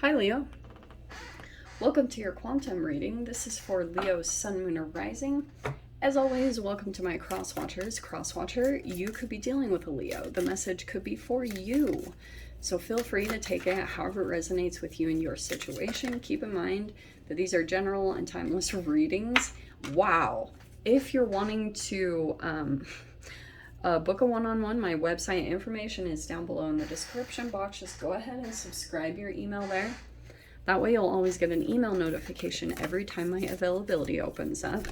Hi Leo, welcome to your quantum reading. This is for Leo's Sun, Moon, or Rising. As always, welcome to my cross watchers. Cross watcher, you could be dealing with a Leo. The message could be for you. So feel free to take it however it resonates with you and your situation. Keep in mind that these are general and timeless readings. Wow. If you're wanting to book a one-on-one, my website information is down below in the description box. Just go ahead and subscribe your email there. That way you'll always get an email notification every time my availability opens up.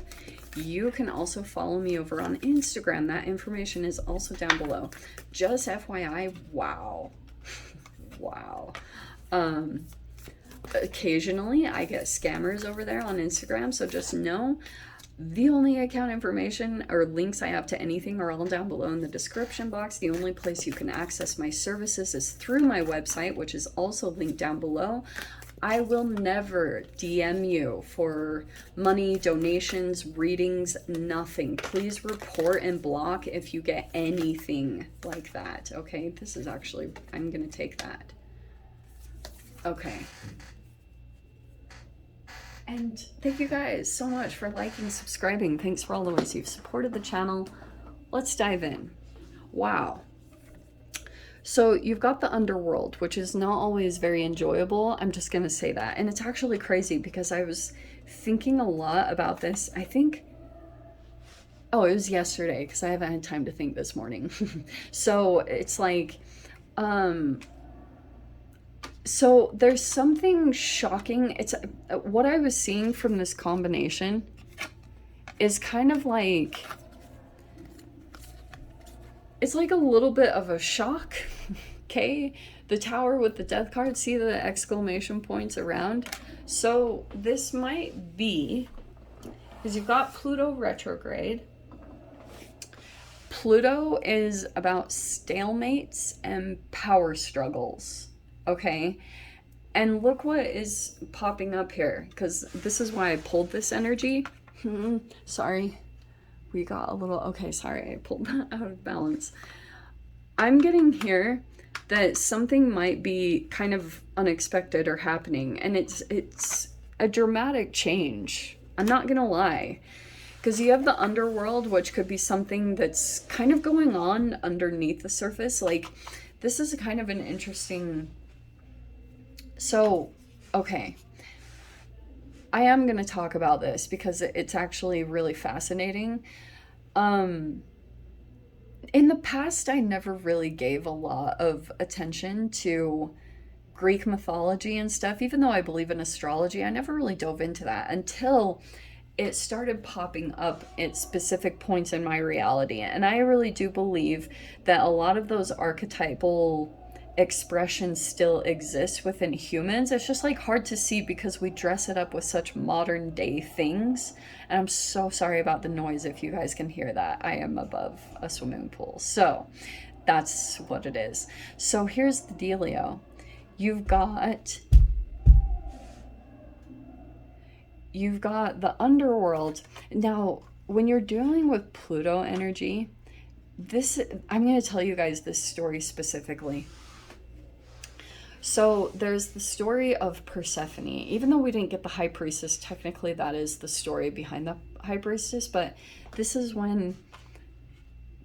You can also follow me over on Instagram. That information is also down below. Just FYI, wow. Wow. Occasionally I get scammers over there on Instagram, so just know the only account information or links I have to anything are all down below in the description box. The only place you can access my services is through my website, which is also linked down below. I will never DM you for money, donations, readings, nothing. Please report and block if you get anything like that. Okay, this is actually, I'm gonna take that. Okay. And thank you guys so much for liking, subscribing. Thanks for all the ways you've supported the channel. Let's dive in. Wow. So you've got the underworld, which is not always very enjoyable. I'm just going to say that. And it's actually crazy because I was thinking a lot about this. I think, oh, it was yesterday because I haven't had time to think this morning. So it's like, so there's something shocking. It's what I was seeing from this combination is kind of like, it's like a little bit of a shock. Okay, the tower with the death card, see the exclamation points around. So this might be, because you've got Pluto retrograde. Pluto is about stalemates and power struggles. Okay, and look what is popping up here, because this is why I pulled this energy. Sorry, we got a little, okay, sorry, I pulled that out of balance. I'm getting here that something might be kind of unexpected or happening, and it's a dramatic change. I'm not gonna lie, because you have the underworld, which could be something that's kind of going on underneath the surface. Like, this is kind of an interesting, so, okay, I am going to talk about this because it's actually really fascinating. In the past, I never really gave a lot of attention to Greek mythology and stuff. Even though I believe in astrology, I never really dove into that until it started popping up at specific points in my reality. And I really do believe that a lot of those archetypal expressions still exist within humans. It's just like hard to see because we dress it up with such modern day things. And I'm so sorry about the noise if you guys can hear that. I am above a swimming pool. So that's what it is. So here's the dealio. You've got the underworld. Now, when you're dealing with Pluto energy, I'm going to tell you guys this story specifically. So there's the story of Persephone. Even though we didn't get the High Priestess, technically that is the story behind the High Priestess, but this is when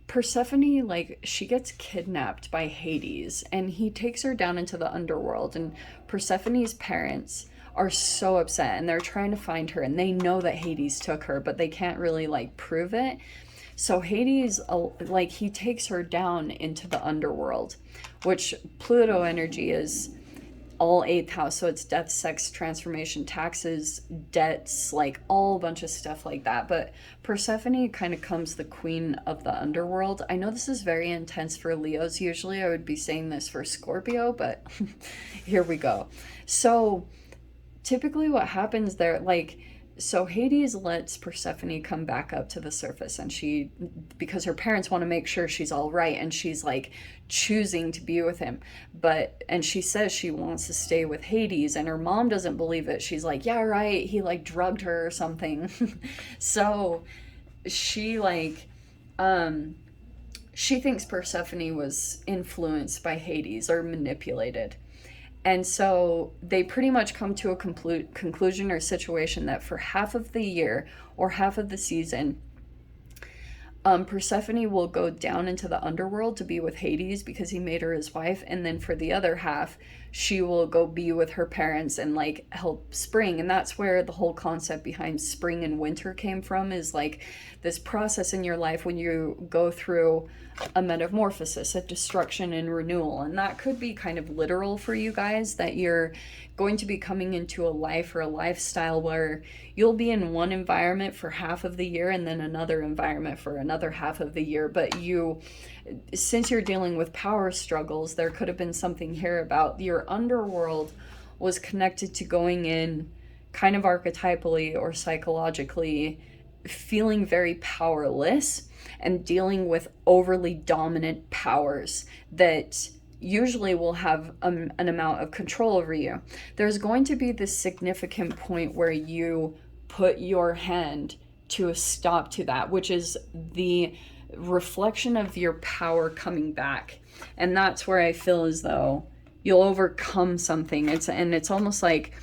Persephone, like, she gets kidnapped by Hades, and he takes her down into the underworld, and Persephone's parents are so upset, and they're trying to find her, and they know that Hades took her, but they can't really, like, prove it. So Hades, like, he takes her down into the underworld, which Pluto energy is all 8th house. So it's death, sex, transformation, taxes, debts, like all a bunch of stuff like that. But Persephone kind of comes the queen of the underworld. I know this is very intense for Leos. Usually I would be saying this for Scorpio, but here we go. So typically what happens there, like, so Hades lets Persephone come back up to the surface, and because her parents want to make sure she's all right, and she's like choosing to be with him, and she says she wants to stay with Hades, and her mom doesn't believe it. She's like, yeah, right, he like drugged her or something. So she like, she thinks Persephone was influenced by Hades or manipulated. And so they pretty much come to a conclusion or situation that for half of the year or half of the season, Persephone will go down into the underworld to be with Hades because he made her his wife, and then for the other half, she will go be with her parents and like help spring. And that's where the whole concept behind spring and winter came from, is like this process in your life when you go through a metamorphosis, a destruction and renewal. And that could be kind of literal for you guys, that you're going to be coming into a life or a lifestyle where you'll be in one environment for half of the year and then another environment for another half of the year. But you, since you're dealing with power struggles, there could have been something here about your underworld was connected to going in kind of archetypally or psychologically feeling very powerless and dealing with overly dominant powers that usually will have an amount of control over you. There's going to be this significant point where you put your hand to a stop to that, which is the reflection of your power coming back. And that's where I feel as though you'll overcome something. It's almost like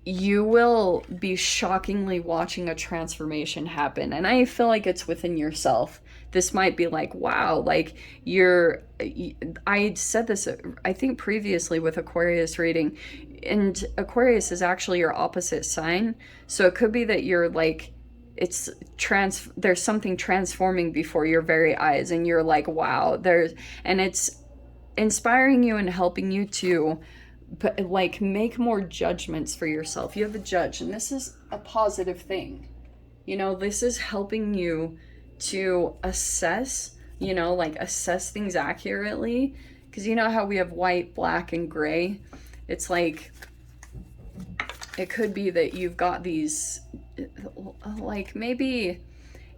you will be shockingly watching a transformation happen. And I feel like it's within yourself. This might be like, wow, like I said this, I think previously with Aquarius reading, and Aquarius is actually your opposite sign. So it could be that you're like, there's something transforming before your very eyes, and you're like, wow, and it's inspiring you and helping you to like make more judgments for yourself. You have a judge, and this is a positive thing. This is helping you to assess, assess things accurately. Because you know how we have white, black, and gray? It's like, it could be that you've got these, like maybe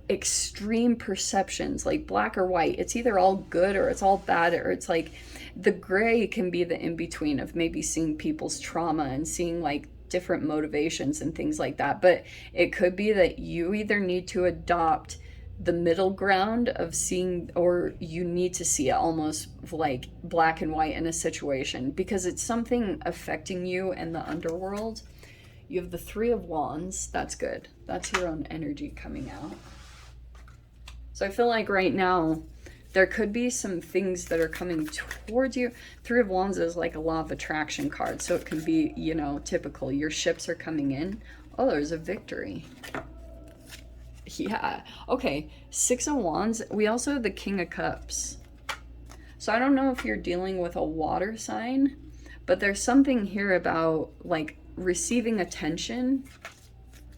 extreme perceptions, like black or white. It's either all good or it's all bad, or it's like the gray can be the in-between of maybe seeing people's trauma and seeing like different motivations and things like that. But it could be that you either need to adopt the middle ground of seeing, or you need to see it almost like black and white in a situation, because it's something affecting you and the underworld. You have the Three of Wands. That's good. That's your own energy coming out. So I feel like right now there could be some things that are coming towards you. Three of Wands is like a law of attraction card. So it can be, typical. Your ships are coming in. Oh, there's a victory. Yeah. Okay. Six of Wands. We also have the King of Cups. So I don't know if you're dealing with a water sign, but there's something here about like receiving attention.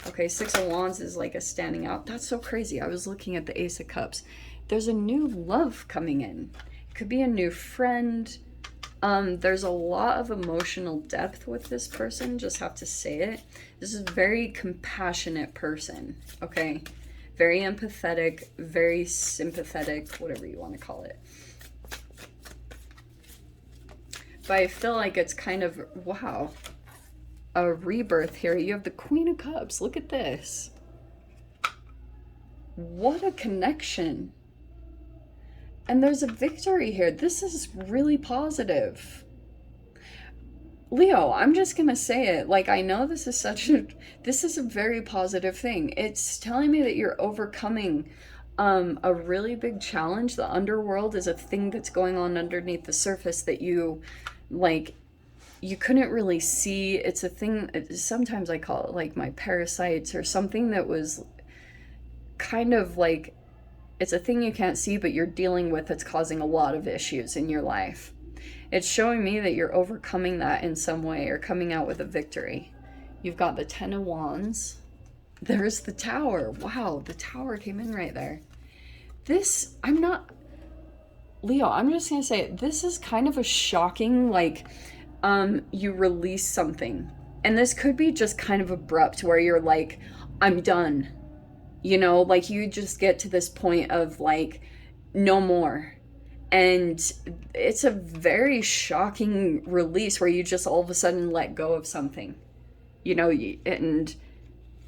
Okay, Six of Wands is like a standing out. That's so crazy. I was looking at the Ace of Cups. There's a new love coming in. It could be a new friend. There's a lot of emotional depth with this person. Just have to say it. This is a very compassionate person. Okay, very empathetic, very sympathetic, whatever you want to call it. But I feel like it's kind of, wow, a rebirth here. You have the Queen of Cups. Look at this. What a connection. And there's a victory here. This is really positive. Leo, I'm just gonna say it. Like, I know this is a very positive thing. It's telling me that you're overcoming a really big challenge. The underworld is a thing that's going on underneath the surface that you couldn't really see. It's a thing, sometimes I call it like my parasites or something that was kind of like, it's a thing you can't see, but you're dealing with, that's causing a lot of issues in your life. It's showing me that you're overcoming that in some way or coming out with a victory. You've got the Ten of Wands. There's the Tower. Wow, the Tower came in right there. Leo, I'm just going to say it. This is kind of a shocking, like, you release something. And this could be just kind of abrupt where you're like, I'm done. Like you just get to this point of like, no more. And it's a very shocking release where you just all of a sudden let go of something, and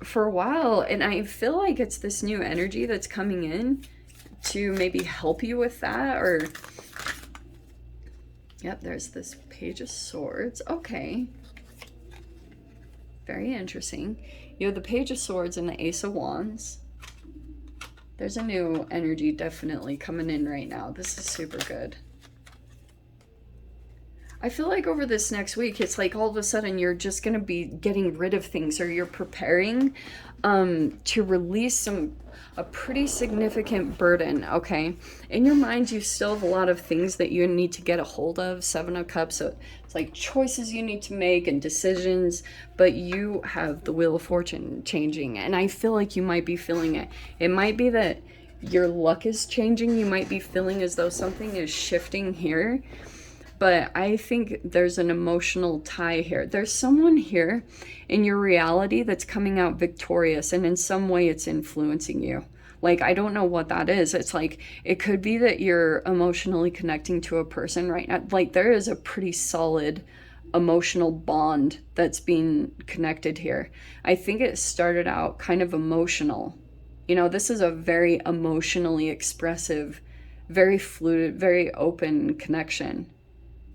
for a while. And I feel like it's this new energy that's coming in to maybe help you with that, or Yep, there's this Page of Swords. Okay. Very interesting. You have the Page of Swords and the Ace of Wands. There's a new energy definitely coming in right now. This is super good. I feel like over this next week, it's like all of a sudden you're just going to be getting rid of things, or you're preparing to release a pretty significant burden, okay? In your mind, you still have a lot of things that you need to get a hold of. Seven of Cups, so it's like choices you need to make and decisions, but you have the Wheel of Fortune changing, and I feel like you might be feeling it. It might be that your luck is changing. You might be feeling as though something is shifting here. But I think there's an emotional tie here. There's someone here in your reality that's coming out victorious, and in some way it's influencing you. Like, I don't know what that is. It's like, it could be that you're emotionally connecting to a person right now. Like, there is a pretty solid emotional bond that's being connected here. I think it started out kind of emotional. You know, this is a very emotionally expressive, very fluid, very open connection.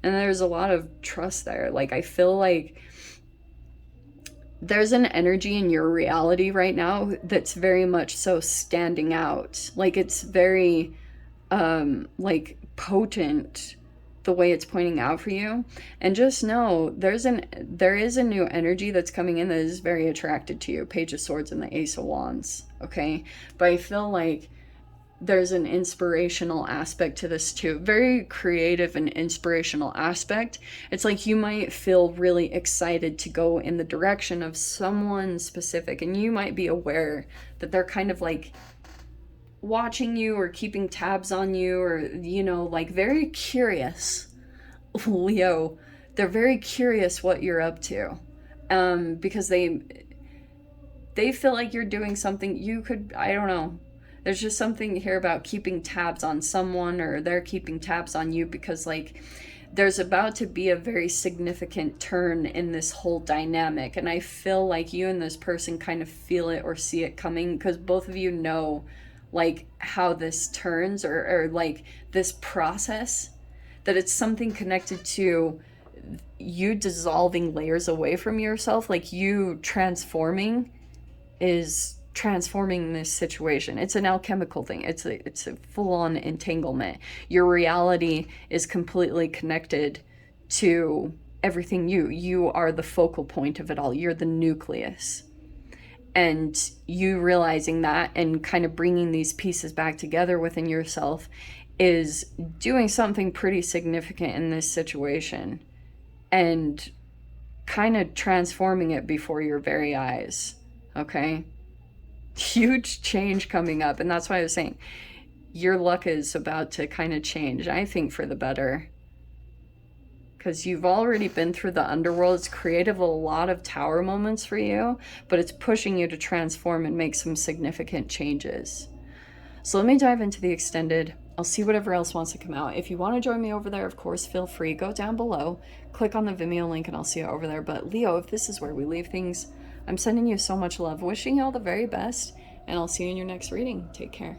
And there's a lot of trust there. Like, I feel like there's an energy in your reality right now that's very much so standing out. Like, it's very, like, potent the way it's pointing out for you. And just know there is a new energy that's coming in that is very attracted to you. Page of Swords and the Ace of Wands, okay? But I feel like there's an inspirational aspect to this too. Very creative and inspirational aspect. It's like you might feel really excited to go in the direction of someone specific, and you might be aware that they're kind of like watching you or keeping tabs on you, or, you know, like very curious. Leo, they're very curious what you're up to, because they feel like you're doing something you could, I don't know. There's just something here about keeping tabs on someone, or they're keeping tabs on you, because like there's about to be a very significant turn in this whole dynamic. And I feel like you and this person kind of feel it or see it coming, because both of you know like how this turns, or like this process, that it's something connected to you dissolving layers away from yourself. Like, you transforming is transforming this situation. It's an alchemical thing. It's a full-on entanglement. Your reality is completely connected to everything. You are the focal point of it all. You're the nucleus. And you realizing that and kind of bringing these pieces back together within yourself is doing something pretty significant in this situation, and kind of transforming it before your very eyes, okay? Huge change coming up. And that's why I was saying your luck is about to kind of change, I think, for the better, because you've already been through the underworld. It's created a lot of tower moments for you, but it's pushing you to transform and make some significant changes. So let me dive into the extended. I'll see whatever else wants to come out. If you want to join me over there, of course, feel free. Go down below, click on the Vimeo link, and I'll see you over there. But Leo, if this is where we leave things, I'm sending you so much love, wishing you all the very best, and I'll see you in your next reading. Take care.